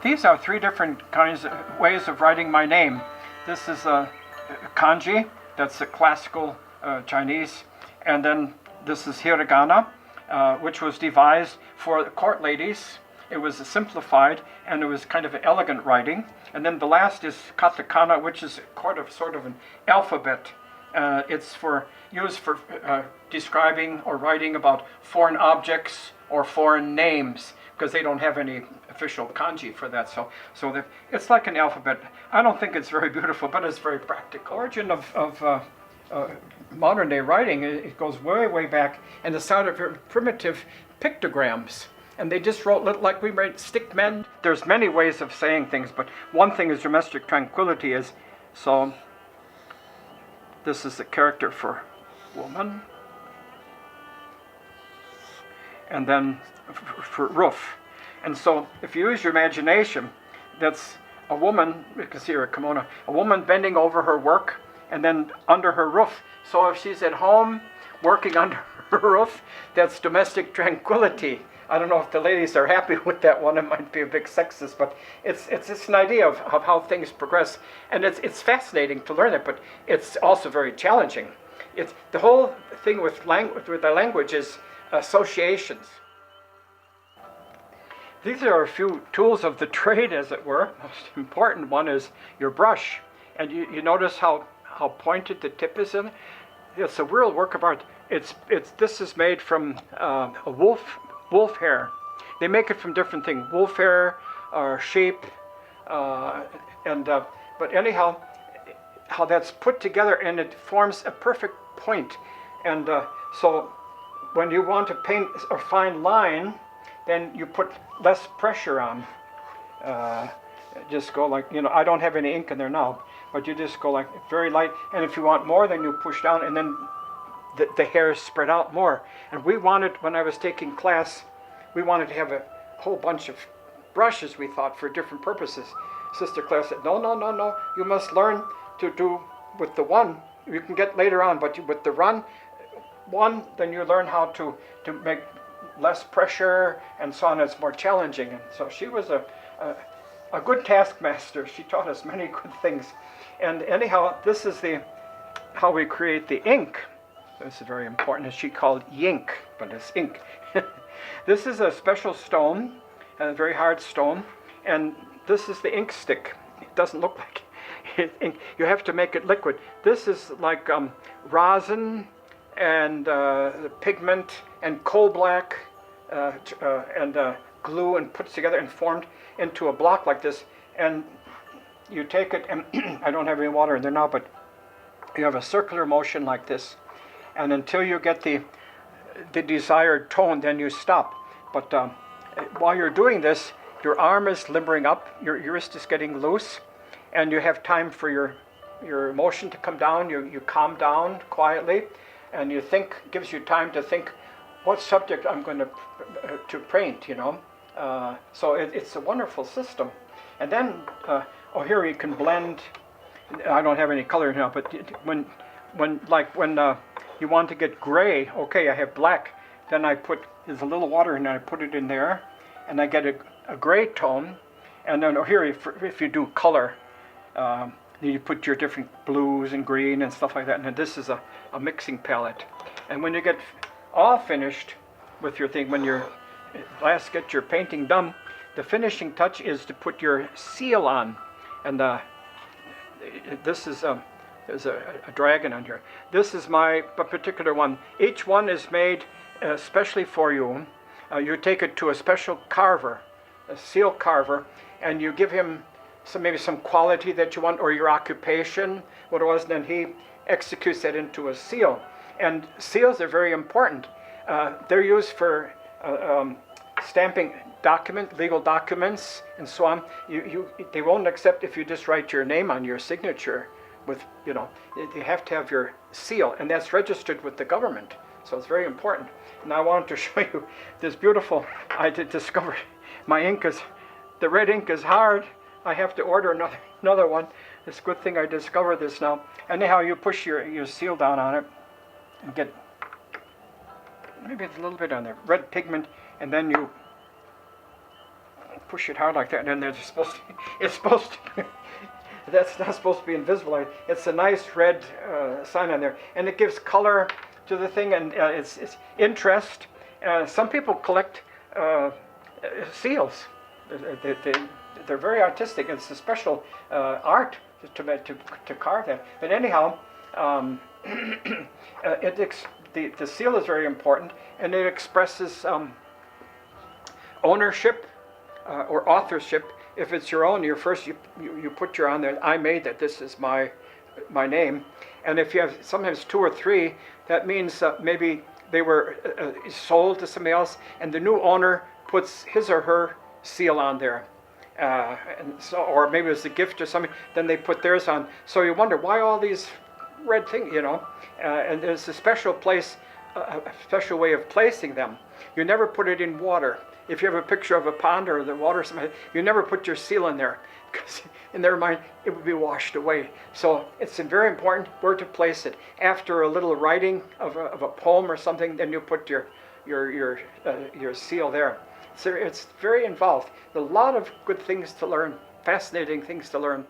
These are three different kinds of ways of writing my name. This is a kanji, that's the classical Chinese, and then this is hiragana, which was devised for court ladies. It was simplified and it was kind of an elegant writing. And then the last is katakana, which is sort of an alphabet. It's used for describing or writing about foreign objects or foreign names, because they don't have any official kanji for that. So it's like an alphabet. I don't think it's very beautiful, but it's very practical. Origin of modern day writing, it goes way, way back, and it started with primitive pictograms. And they just wrote like we write stick men. There's many ways of saying things, but one thing is domestic tranquility is, so this is the character for woman. And then for roof. And so if you use your imagination, that's a woman, you can see her kimono, a woman bending over her work and then under her roof. So if she's at home working under her roof, that's domestic tranquility. I don't know if the ladies are happy with that one. It might be a bit sexist, but it's an idea of how things progress. And it's fascinating to learn it, but it's also very challenging. It's the whole thing with the language is associations. These are a few tools of the trade, as it were. Most important one is your brush. And you notice how pointed the tip is in it? It's a real work of art. This is made from a wolf hair. They make it from different things, wolf hair or sheep, but anyhow, how that's put together and it forms a perfect point. And so when you want to paint a fine line, then you put less pressure on. Just go like, I don't have any ink in there now, but you just go like very light. And if you want more, then you push down, and then the hairs spread out more. And we wanted, when I was taking class, we wanted to have a whole bunch of brushes, we thought, for different purposes. Sister Claire said, no, you must learn to do with the one. You can get later on, but with the one, then you learn how to make less pressure and so on. It's more challenging. And so she was a good taskmaster. She taught us many good things. And anyhow, this is how we create the ink. This is very important. She called yink, but it's ink. This is a special stone, a very hard stone, and this is the ink stick. It doesn't look like ink. You have to make it liquid. This is like rosin and pigment and coal black and glue, and put together and formed into a block like this. And you take it, and I don't have any water in there now, but you have a circular motion like this. And until you get the desired tone, then you stop. But while you're doing this, your arm is limbering up, your wrist is getting loose, and you have time for your emotion to come down. You calm down quietly, and you think, gives you time to think what subject I'm going to paint, So it's a wonderful system. And then, here you can blend. I don't have any color now, but when you want to get gray, okay, I have black, then there's a little water and I put it in there, and I get a gray tone. And then here, if you do color, you put your different blues and green and stuff like that. And then this is a mixing palette. And when you get all finished with your thing, when you get your painting done, the finishing touch is to put your seal on. And this is there's a dragon on here. This is my particular one. Each one is made especially for you. You take it to a special carver, a seal carver, and you give him maybe some quality that you want, or your occupation, what it was, and then he executes that into a seal. And seals are very important. They're used for stamping legal documents, and so on. They won't accept if you just write your name on your signature. You have to have your seal, and that's registered with the government. So it's very important. And I wanted to show you this beautiful, I did discover my ink the red ink is hard. I have to order another one. It's a good thing I discovered this now. Anyhow, you push your seal down on it and get, maybe it's a little bit on there, red pigment, and then you push it hard like that, and then they're supposed to, it's supposed to, that's not supposed to be invisible. It's a nice red sign on there, and it gives color to the thing, and it's interest. Some people collect seals. They're very artistic. It's a special art to carve that. But anyhow, the seal is very important, and it expresses ownership or authorship. If it's your own, you put your on there. I made that. This is my name. And if you have sometimes 2 or 3, that means maybe they were sold to somebody else, and the new owner puts his or her seal on there. And so, or maybe it was a gift or something, then they put theirs on. So you wonder why all these red things, you know. And there's a special place, a special way of placing them. You never put it in water. If you have a picture of a pond or the water, you never put your seal in there, because in their mind it would be washed away. So it's very important where to place it. After a little writing of a poem or something, then you put your seal there. So it's very involved. A lot of good things to learn, fascinating things to learn.